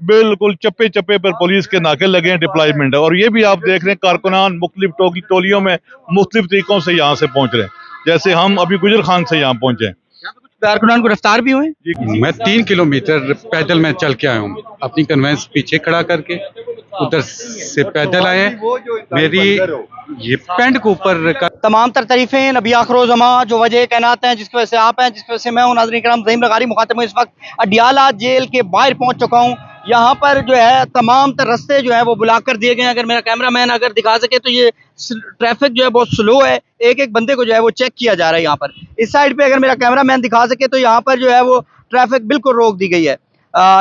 बिल्कुल चप्पे चप्पे पर पुलिस के नाके लगे हैं, डिप्लॉयमेंट है। और ये भी आप देख रहे हैं कारकुनान मुख्तलिफ टोलियों में मुख्तलिफ तरीकों से यहाँ से पहुंच रहे हैं, जैसे हम अभी गुजर खान से यहाँ पहुंचे हैं। कारकुनान गिरफ्तार भी हुए। मैं 3 किलोमीटर पैदल मैं चल के आया हूँ, अपनी कन्वेंस पीछे खड़ा करके उधर से पैदल आए हैं। मेरी ये पैंट के ऊपर का तमाम तर तारीफें नबी आखिर-ओ-ज़मां जो वजह कहनाते हैं, जिसकी वजह से आप हैं, जिसकी वजह से मैं हूँ। नाज़रीन किराम, ज़हीम लगारी मुखातिब हूँ। इस वक्त अडियाला जेल के बाहर पहुंच चुका हूँ। यहाँ पर जो है तमाम तर रास्ते जो है वो ब्लॉक कर दिए गए हैं। अगर मेरा कैमरामैन अगर दिखा सके तो ये ट्रैफिक जो है बहुत स्लो है। एक एक बंदे को जो है वो चेक किया जा रहा है यहाँ पर। इस साइड पे अगर मेरा कैमरामैन दिखा सके तो यहाँ पर जो है वो ट्रैफिक बिल्कुल रोक दी गई है।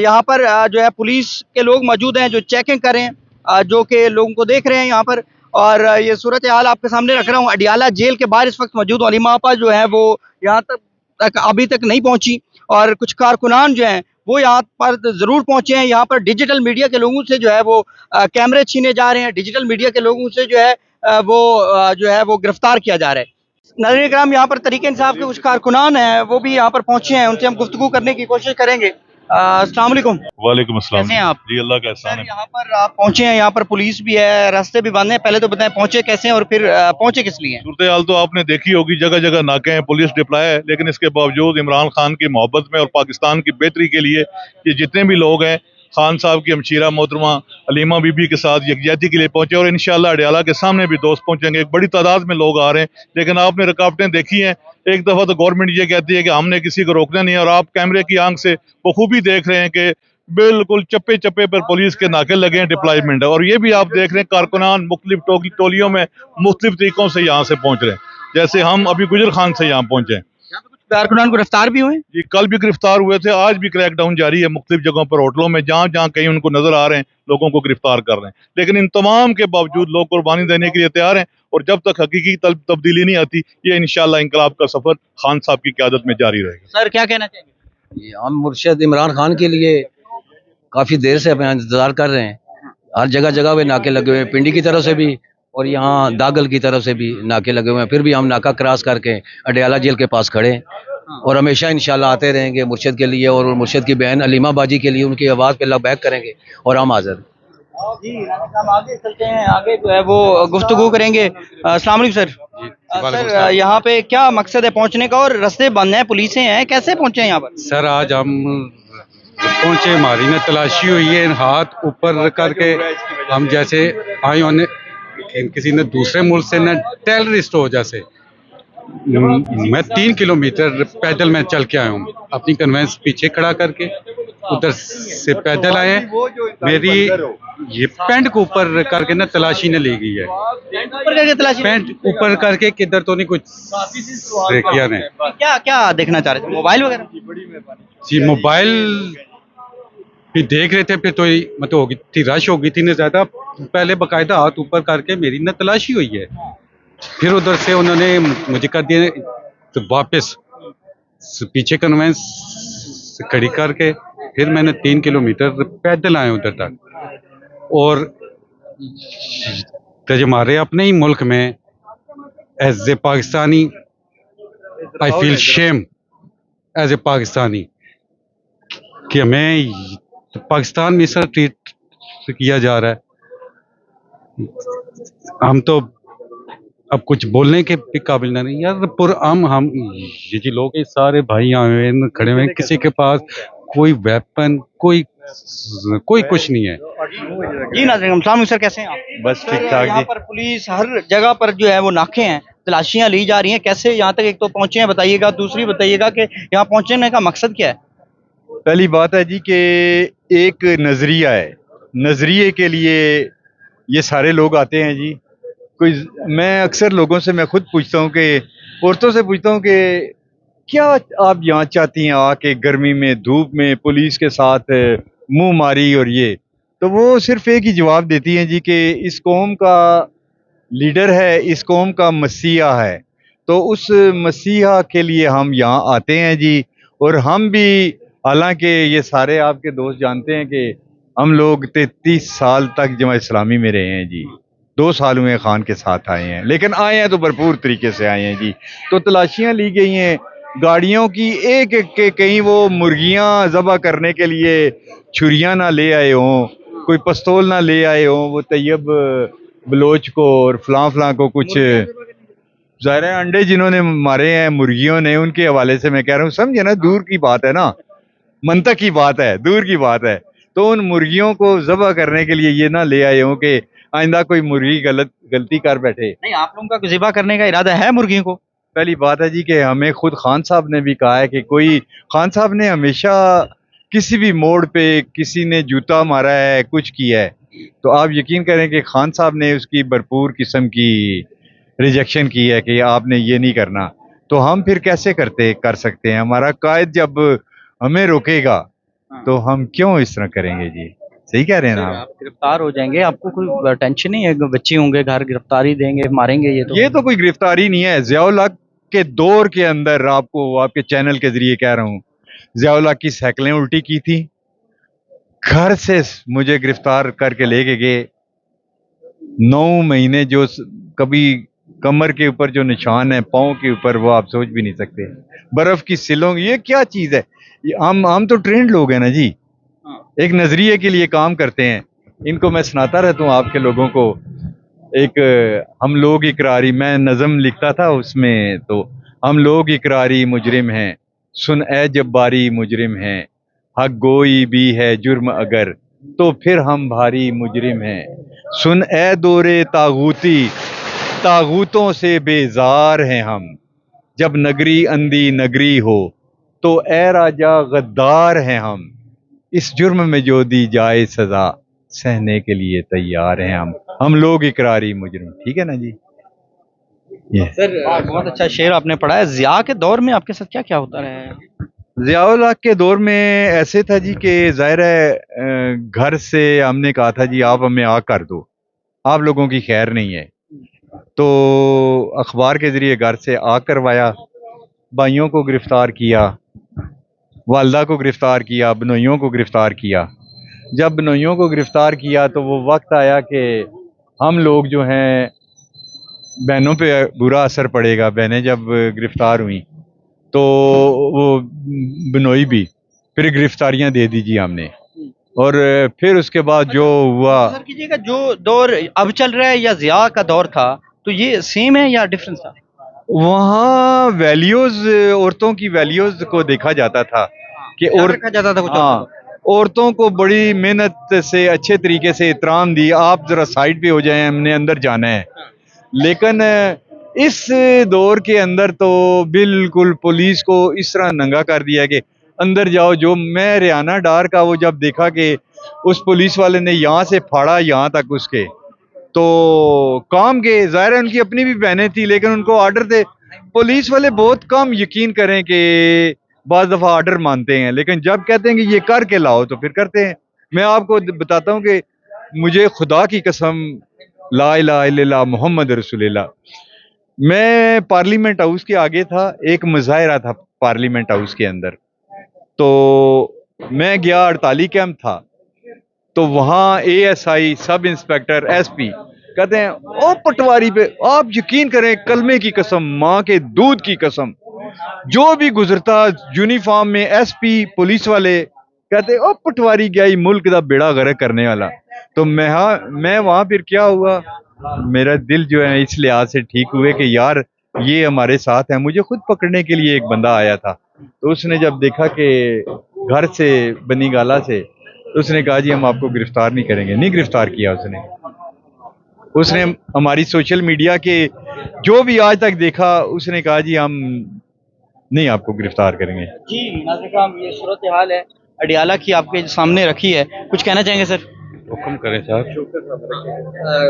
यहाँ पर जो है पुलिस के लोग मौजूद हैं जो चेकिंग कर रहे हैं, जो कि लोगों को देख रहे हैं यहाँ पर। और ये सूरत हाल आपके सामने रख रहा हूँ। अडियाला जेल के बाहर इस वक्त मौजूद हूँ। अलीमा आपा जो है वो यहाँ तक अभी तक नहीं पहुंची, और कुछ कारकुनान जो हैं वो यहाँ पर जरूर पहुंचे हैं। यहाँ पर डिजिटल मीडिया के लोगों से जो है वो कैमरे छीने जा रहे हैं। डिजिटल मीडिया के लोगों से जो है वो गिरफ्तार किया जा रहा है। नाज़रीन किराम, यहाँ पर तरीके इंसाफ के कुछ कारकुनान हैं, वो भी यहाँ पर पहुंचे हैं। उनसे हम गुफ्तगू करने की कोशिश करेंगे। अस्सलाम वालेकुम। वालेकुम अस्सलाम। कैसे हैं आप? जी अल्लाह का एहसान सर, है। यहाँ पर आप पहुंचे हैं, यहाँ पर पुलिस भी है, रास्ते भी बंद हैं। पहले तो बताएं पहुंचे कैसे हैं और फिर पहुंचे किस लिए? सूरत हाल तो आपने देखी होगी, जगह जगह नाके हैं, पुलिस डिप्लॉय है, लेकिन इसके बावजूद इमरान खान की मोहब्बत में और पाकिस्तान की बेहतरी के लिए ये जितने भी लोग हैं, खान साहब की हमशीरा मोहतरमा अलीमा बीबी के साथ यकजहती के लिए पहुंचे। और इंशाल्लाह अडियाला के सामने भी दोस्त पहुंचेंगे। एक बड़ी तादाद में लोग आ रहे हैं, लेकिन आपने रुकावटें देखी हैं। एक दफ़ा तो गवर्नमेंट ये कहती है कि हमने किसी को रोकना नहीं है, और आप कैमरे की आंख से बखूबी देख रहे हैं कि बिल्कुल चप्पे चप्पे पर पुलिस के नाके लगे हैं, डिप्लॉयमेंट है। और ये भी आप देख रहे हैं कारकुनान मुख्तलिफ टोलियों में मुख्तलिफ तरीकों से यहाँ से पहुंच रहे हैं, जैसे हम अभी गुजर खान से यहाँ पहुंचे हैं। कारकुनान गिरफ्तार भी हुए। जी कल भी गिरफ्तार हुए थे, आज भी क्रैकडाउन जारी है मुख्तलिफ जगहों पर, होटलों में, जहाँ जहाँ कहीं उनको नजर आ रहे हैं लोगों को गिरफ्तार कर रहे हैं। लेकिन इन तमाम के बावजूद लोग कुर्बानी देने के लिए तैयार हैं, और जब तक हकीकी तब्दीली नहीं आती, ये इंशाल्लाह इंकलाब का सफर खान साहब की क़यादत में जारी रहेगा। सर, क्या कहना चाहेंगे? हम मुर्शद इमरान खान के लिए काफी देर से अपना इंतजार कर रहे हैं। हर जगह जगह पे नाके लगे हुए हैं, पिंडी की तरफ से भी और यहाँ दागल की तरफ से भी नाके लगे हुए हैं। फिर भी हम नाका क्रॉस करके अडियाला जेल के पास खड़े हैं, और हमेशा इंशाल्लाह आते रहेंगे मुर्शद के लिए और मुर्शद की बहन अलीमा बाजी के लिए। उनकी आवाज़ पे लबैक करेंगे और हम हाजिर हैं। जी, हम आगे चलते हैं, आगे जो है वो गुफ्तगू करेंगे। अस्सलाम वालेकुम सर। सर, यहाँ पे क्या मकसद है पहुँचने का, और रास्ते बंद हैं, पुलिसें हैं, कैसे पहुँचे हैं यहाँ पर? सर आज हम पहुंचे, हमारी ने तलाशी हुई है, हाथ ऊपर करके हम जैसे आए होने किसी ने दूसरे मुल्क से न टेररिस्ट हो जैसे। मैं 3 किलोमीटर पैदल मैं चल के आया हूँ, अपनी कन्वेंस पीछे खड़ा करके उधर से पैदल आए हैं। मेरी ये पैंट के ऊपर करके ना तलाशी ने ली गई है। पैंट ऊपर करके किधर तो नहीं कुछ किया ने। क्या क्या देखना चाह रहे थे, मोबाइल वगैरह? जी मोबाइल भी देख रहे थे, फिर तो मतलब हो गई थी, रश हो गई थी ना ज्यादा। पहले बकायदा हाथ ऊपर करके मेरी ना तलाशी हुई है, फिर उधर से उन्होंने मुझे कर दिया तो वापस पीछे कन्वेंस खड़ी करके फिर मैंने 3 किलोमीटर पैदल आए उधर तक। और जब हमारे अपने ही मुल्क में as a Pakistani I feel shame as a Pakistani कि हमें पाकिस्तान में इस तरह ट्रीट किया जा रहा है। हम तो अब कुछ बोलने के भी काबिल नहीं यार। पुरअम हम ये जी लोग सारे भाई आए हुए हैं, खड़े हुए हैं, किसी के पास कोई वेपन कोई कुछ नहीं है। जी नाज़रीन, सर कैसे हैं आप? बस ठीक ठाक यहाँ जी। पर पुलिस हर जगह पर जो है वो नाके हैं, तलाशियां ली जा रही हैं। कैसे यहाँ तक एक तो पहुंचे हैं बताइएगा, दूसरी बताइएगा कि यहाँ पहुंचने का मकसद क्या है? पहली बात है जी कि एक नज़रिया है, नज़रिए के लिए ये सारे लोग आते हैं जी। मैं अक्सर लोगों से मैं खुद पूछता हूँ कि औरतों से पूछता हूँ कि क्या आप यहाँ चाहती हैं आके गर्मी में धूप में पुलिस के साथ मुंह मारी, और ये तो वो सिर्फ एक ही जवाब देती हैं जी कि इस कौम का लीडर है, इस कौम का मसीहा है, तो उस मसीहा के लिए हम यहाँ आते हैं जी। और हम भी, हालांकि ये सारे आपके दोस्त जानते हैं कि हम लोग 33 साल तक जमात इस्लामी में रहे हैं जी। 2 साल हुए खान के साथ आए हैं, लेकिन आए हैं तो भरपूर तरीके से आए हैं जी। तो तलाशियां ली गई हैं, गाड़ियों की एक एक के कहीं वो मुर्गियां ज़बह करने के लिए छुरियां ना ले आए हों, कोई पिस्तौल ना ले आए हों, वो तैयब बलोच को और फलां फलां को कुछ ज़ाहिर है अंडे जिन्होंने मारे हैं मुर्गियों ने, उनके हवाले से मैं कह रहा हूँ, समझे ना, दूर की बात है ना, मंतक की बात है, दूर की बात है। तो उन मुर्गियों को ज़बह करने के लिए ये ना ले आए हों कि आइंदा कोई मुर्गी गलती कर बैठे। नहीं, आप लोगों का ज़िबा करने का इरादा है मुर्गियों को? पहली बात है जी कि हमें खुद खान साहब ने भी कहा है कि कोई, खान साहब ने हमेशा किसी भी मोड़ पे किसी ने जूता मारा है, कुछ किया है, तो आप यकीन करें कि खान साहब ने उसकी भरपूर किस्म की रिजेक्शन की है कि आपने ये नहीं करना। तो हम फिर कैसे कर सकते हैं? हमारा कायद जब हमें रोकेगा तो हम क्यों इस तरह करेंगे जी? सही कह रहे हैं ना आप? आप गिरफ्तार हो जाएंगे, आपको कोई टेंशन नहीं है? बच्चे होंगे घर, गिरफ्तारी देंगे, मारेंगे ये तो कोई गिरफ्तारी नहीं है। ज़ियाउल हक के दौर के अंदर, आपको आपके चैनल के जरिए कह रहा हूँ, ज़ियाउल हक की साइकिलें उल्टी की थी, घर से मुझे गिरफ्तार करके लेके गए। 9 महीने जो कभी कमर के ऊपर जो निशान है, पाँव के ऊपर, वो आप सोच भी नहीं सकते। बर्फ की सिलों, ये क्या चीज़ है? हम तो ट्रेंड लोग हैं ना जी, एक नजरिए के लिए काम करते हैं। इनको मैं सुनाता रहता हूँ आपके लोगों को। एक हम लोग इकरारी, मैं नज़म लिखता था उसमें, तो हम लोग इकरारी मुजरिम हैं, सुन ए जब्बारी मुजरिम हैं, हक गोई भी है जुर्म अगर, तो फिर हम भारी मुजरिम हैं, सुन ए दोरे तागूती, तागूतों से बेजार हैं हम, जब नगरी अंधी नगरी हो, तो ए राजा गद्दार हैं हम, इस जुर्म में जो दी जाए सजा, सहने के लिए तैयार हैं हम लोग इकरारी मुजरिम। ठीक है ना जी? ये सर, बहुत अच्छा शेर आपने पढ़ा है। ज़िया के दौर में आपके साथ क्या क्या होता रहा है? ज़ियाउल हक के दौर में ऐसे था जी कि ज़ाहिर है घर से हमने कहा था जी आप हमें आग कर दो, आप लोगों की खैर नहीं है, तो अखबार के ज़रिए घर से आग करवाया, भाइयों को गिरफ्तार किया, वालदा को गिरफ्तार किया, बनोइयों को गिरफ्तार किया। जब बनोइयों को गिरफ्तार किया तो वो वक्त आया कि हम लोग जो हैं, बहनों पे बुरा असर पड़ेगा। बहनें जब गिरफ्तार हुई तो वो बनोई भी, फिर गिरफ्तारियां दे दीजिए हमने, और फिर उसके बाद जो हुआ, सर कीजिएगा, जो दौर अब चल रहा है या ज़िया का दौर था, तो ये सेम है या डिफरेंस था? वहाँ वैल्यूज, औरतों की वैल्यूज को देखा जाता था कि ख्याल रखा जाता था कुछ हाँ, औरतों को बड़ी मेहनत से अच्छे तरीके से एहतराम दी। आप जरा साइड पे हो जाएं, हमने अंदर जाना है। लेकिन इस दौर के अंदर तो बिल्कुल पुलिस को इस तरह नंगा कर दिया कि अंदर जाओ। जो मैं रियाना डार का वो जब देखा कि उस पुलिस वाले ने यहाँ से फाड़ा यहाँ तक उसके, तो काम के, ज़ाहिर है उनकी अपनी भी बहनें थी, लेकिन उनको ऑर्डर थे। पुलिस वाले बहुत कम, यकीन करें कि बाज़ दफ़ा ऑर्डर मानते हैं, लेकिन जब कहते हैं कि ये करके लाओ तो फिर करते हैं। मैं आपको बताता हूँ कि मुझे खुदा की कसम, ला इलाहा इल्लल्लाह मोहम्मद रसूलुल्लाह, मैं पार्लियामेंट हाउस के आगे था, एक मुजाहिरा था पार्लियामेंट हाउस के अंदर, तो मैं गया, 48 कैंप था, तो वहाँ एएसआई, सब इंस्पेक्टर, एसपी कहते हैं ओ पटवारी पे, आप यकीन करें कलमे की कसम, माँ के दूध की कसम, जो भी गुजरता यूनिफॉर्म में, एसपी पुलिस वाले कहते ओ पटवारी गया ही मुल्क का बेड़ा गर्क करने वाला। तो मैं वहाँ फिर क्या हुआ, मेरा दिल जो है इस लिहाज से ठीक हुए कि यार ये हमारे साथ है। मुझे खुद पकड़ने के लिए एक बंदा आया था, तो उसने जब देखा कि घर से, बनी गाला से, तो उसने कहा जी हम आपको गिरफ्तार नहीं करेंगे। नहीं गिरफ्तार किया उसने हमारी सोशल मीडिया के जो भी आज तक देखा, उसने कहा जी हम नहीं आपको गिरफ्तार करेंगे। जी नाज़रीन किराम, ये सूरत हाल है अडियाला की, आपके सामने रखी है। कुछ कहना चाहेंगे सर? हुक्म करें साहब।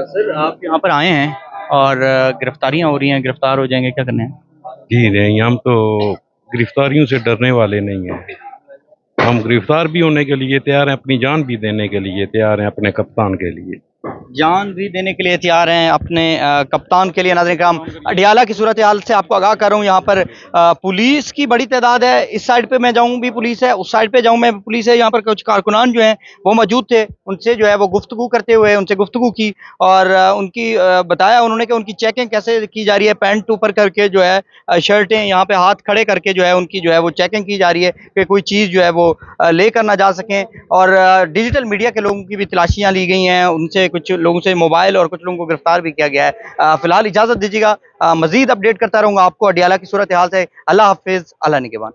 सर, आप यहाँ पर आए हैं और गिरफ्तारियां हो रही हैं, गिरफ्तार हो जाएंगे, क्या करना है? जी नहीं, हम तो गिरफ्तारियों से डरने वाले नहीं हैं। हम गिरफ्तार भी होने के लिए तैयार हैं, अपनी जान भी देने के लिए तैयार हैं अपने कप्तान के लिए। जान भी देने के लिए तैयार हैं अपने कप्तान के लिए। नाज़रीन कराम, अडियाला की सूरत हाल से आपको आगाह कर रहा हूँ। यहाँ पर पुलिस की बड़ी तादाद है। इस साइड पे मैं जाऊँ भी पुलिस है, उस साइड पे जाऊँ मैं पुलिस है। यहाँ पर कुछ कारकुनान जो हैं वो मौजूद थे, उनसे जो है वो गुफ्तगू करते हुए उनसे गुफ्तगू की और उनकी बताया उन्होंने कि उनकी चेकिंग कैसे की जा रही है। पैंट ऊपर करके जो है शर्टें यहाँ पे हाथ खड़े करके जो है उनकी जो है वो चेकिंग की जा रही है कि कोई चीज़ जो है वो लेकर ना जा सकें। और डिजिटल मीडिया के लोगों की भी तलाशियां ली गई हैं, उनसे कुछ लोगों से मोबाइल और कुछ लोगों को गिरफ्तार भी किया गया है। फिलहाल इजाज़त दीजिएगा, मज़ीद अपडेट करता रहूँगा आपको अडियाला की सूरत हाल से। अल्लाह हाफिज़, अल्लाह निगहबान।